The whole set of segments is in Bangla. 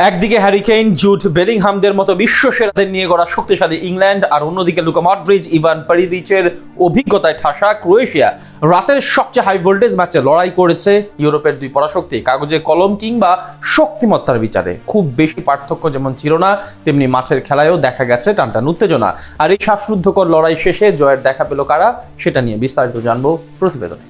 একদিকে হ্যারি কেইন, জুড বেলিংহামদের মতো বিশ্ব সেরাদের নিয়ে গড়া শক্তিশালী ইংল্যান্ড, আর অন্যদিকে লুকা মডরিচ, ইভান পেরিসিচের অভিজ্ঞতায় ঠাসা ক্রোয়েশিয়া রাতের সবচেয়ে হাই ভোল্টেজ ম্যাচে লড়াই করেছে ইউরোপের দুই পরাশক্তি। কাগজে কলম কিংবা শক্তিমত্তার বিচারে খুব বেশি পার্থক্য যেমন ছিল না, তেমনি মাঠের খেলায়ও দেখা গেছে টানটান উত্তেজনা। আর এই শ্বাসরুদ্ধকর লড়াই শেষে জয়ের দেখা পেল কারা, সেটা নিয়ে বিস্তারিত জানবো প্রতিবেদনে।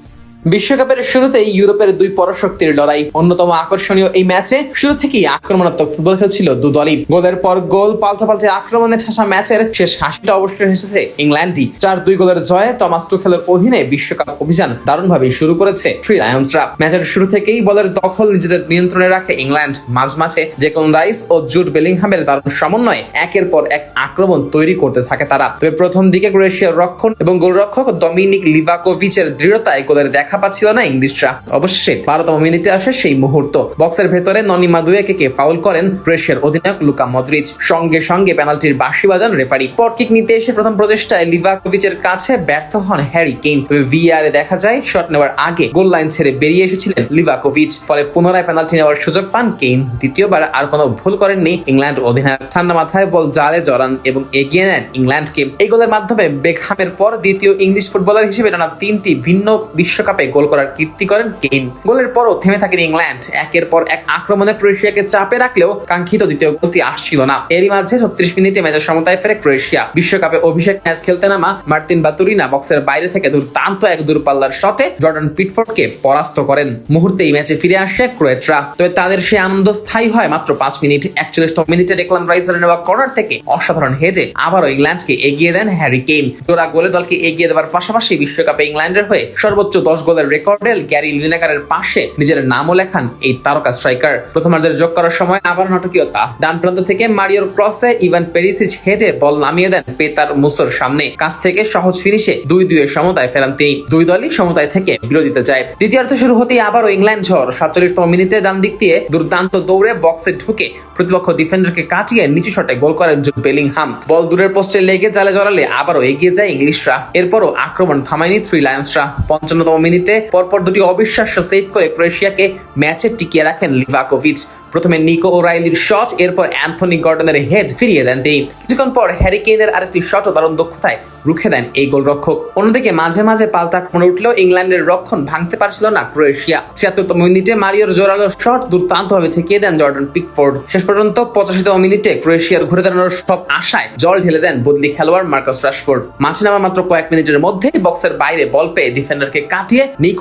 বিশ্বকাপের শুরুতেই ইউরোপের দুই পরাশক্তির লড়াই। অন্যতম আকর্ষণীয় এই ম্যাচে শুরু থেকেই আক্রমণাত্মক ফুটবল খেলছিল দু দলই। গোলের পর গোল, পাল্টাপাল্টি আক্রমণে ঠাসা ম্যাচের শেষ হাসিটা অবশ্যই হেসেছে ইংল্যান্ডই। 4-2 গোলের জয়ে টমাস টুখেলের অধীনে বিশ্বকাপ অভিযান দারুণভাবে শুরু করেছে থ্রি লায়ন্সরা। ম্যাচের শুরু থেকেই বলের দখল নিজেদের নিয়ন্ত্রণে রাখে ইংল্যান্ড। মাঝে ডেকন রাইস ও জুড বেলিংহামের দারুণ সমন্বয়ে একের পর এক আক্রমণ তৈরি করতে থাকে তারা। তবে প্রথম দিকে ক্রোয়েশিয়ার রক্ষণ এবং গোলরক্ষক ডমিনিক লিভাকোভিচের দৃঢ়তায় গোলের দেখা পাচ্ছিল না ইংলিশরা। অবশ্যই 12তম মিনিটে আসে সেই মুহূর্ত। বক্সের ভেতরে ননি মাদুয়েকে ফাউল করেন ক্রোয়েশিয়ার অধিনায়ক লুকা মডরিচ। সঙ্গে সঙ্গে পেনাল্টির বাঁশি বাজান রেফারি। পর কিক নিতে এসে প্রথম প্রচেষ্টায় লিভাকোভিচের কাছে ব্যর্থ হন হ্যারি কেইন। তবে ভিআর এ দেখা যায় শট নেওয়ার আগে গোল লাইন ছেড়ে বেরিয়ে এসেছিলেন লিভাকোভিচ। ফলে পুনরায় পেনাল্টি নেওয়ার সুযোগ পান কেইন। দ্বিতীয়বার আর কোনো ভুল করেননি ইংল্যান্ড অধিনায়ক। ঠান্ডা মাথায় বল জালে জড়ান এবং এগিয়ে নেন ইংল্যান্ডকে। এই গোলের মাধ্যমে বেকহামের পর দ্বিতীয় ইংলিশ ফুটবলার হিসেবে টানা 3টি ভিন্ন বিশ্বকাপে গোল করার কীর্তি করেন কেইন। গোলের পরও থেমে থাকেন ইংল্যান্ড। একের পর এক আক্রমণে ক্রোয়েশিয়াকে চাপে রাখলেও কাঙ্ক্ষিত দ্বিতীয় গোলটি আসছিল না। এরই মাঝে 36 মিনিটে ম্যাচের সমতায় ফেরে ক্রোয়েশিয়া। বিশ্বকাপে অভিষেক ম্যাচ খেলতে নামা মার্তিন বাতুরিনা বক্সের বাইরে থেকে দুর্দান্ত এক দূরপাল্লার শটে জর্ডান পিটফোর্ডকে পরাস্ত করেন। মুহূর্তে এই ম্যাচে ফিরে আসে ক্রোয়েটরা। তবে তাদের সেই আনন্দ স্থায়ী হয় মাত্র 5 মিনিট। 41তম মিনিটে ডেকলান রাইসের নেওয়া কর্নার থেকে অসাধারণ হেডে আবারও ইংল্যান্ডকে এগিয়ে দেন হ্যারি কেইন। জোড়া গোলে দলকে এগিয়ে দেওয়ার পাশাপাশি বিশ্বকাপে ইংল্যান্ডের হয়ে সর্বোচ্চ 10 গোলের রেকর্ডে গ্যারি লিনেকারের পাশে নিজের নামও লেখান এই তারকা স্ট্রাইকার। প্রথমার্ধের যোগ করার সময় আবার নাটকীয়তা। ডান প্রান্ত থেকে মারিওর ক্রসে ইভান পেরিসিচ হেডে বল নামিয়ে দেন পেতার মুসোর সামনে। কাছ থেকে সহজ ফিনিশে 2-2 এর সমতায় ফেরান তিনি। দুই দলই সমতায় থেকে বিরতিতে যায়। দ্বিতীয়ার্ধ শুরু হতেই আবারও ইংল্যান্ড ঝড়। 47তম মিনিটে ডান দিক দিয়ে দুর্দান্ত দৌড়ে বক্সে ঢুকে প্রতিপক্ষ ডিফেন্ডারকে কাটিয়ে নিচু শটে গোল করেন জুড বেলিংহাম। বল দূরের পোস্টে লেগে জালে জড়ালে আবারও এগিয়ে যায় ইংলিশরা। এরপরও আক্রমণ থামায়নি থ্রি লায়ন্সরা। 55তম মিনিটে পরপর দুটি অবিশ্বাস্য সেভ করে ক্রোয়েশিয়াকে ম্যাচে টিকিয়ে রাখেন লিভাকোভিচ। প্রথমে নিকো ওরাইলির শট, এরপর অ্যান্থনি গর্ডনের হেড ফিরিয়ে দেন তিনি। কিছুক্ষণ পর হ্যারি কেইনের আরেকটি শটও দারুণ দক্ষতায় রুখে দেন এই গোলরক্ষক। অন্যদিকে মাঝে মাঝে পাল্টা আক্রমণ উঠলেও ইংল্যান্ডের রক্ষণ ভাঙতে পারছিল না ক্রোয়েশিয়া। 76তম মিনিটে মারিওর জোরালো শট দুর্দান্তভাবে ঠেকিয়ে দেন জর্ডান পিকফোর্ড। শেষ পর্যন্ত 85তম মিনিটে ক্রোয়েশিয়ার ঘুরে দাঁড়ানোর সব আশায় জল ঢেলে দেন বদলি খেলোয়াড় মার্কাস রাশফোর্ড। মাঠে নামা মাত্র কয়েক মিনিটের মধ্যেই বক্সের বাইরে বল পেয়ে ডিফেন্ডারকে কাটিয়ে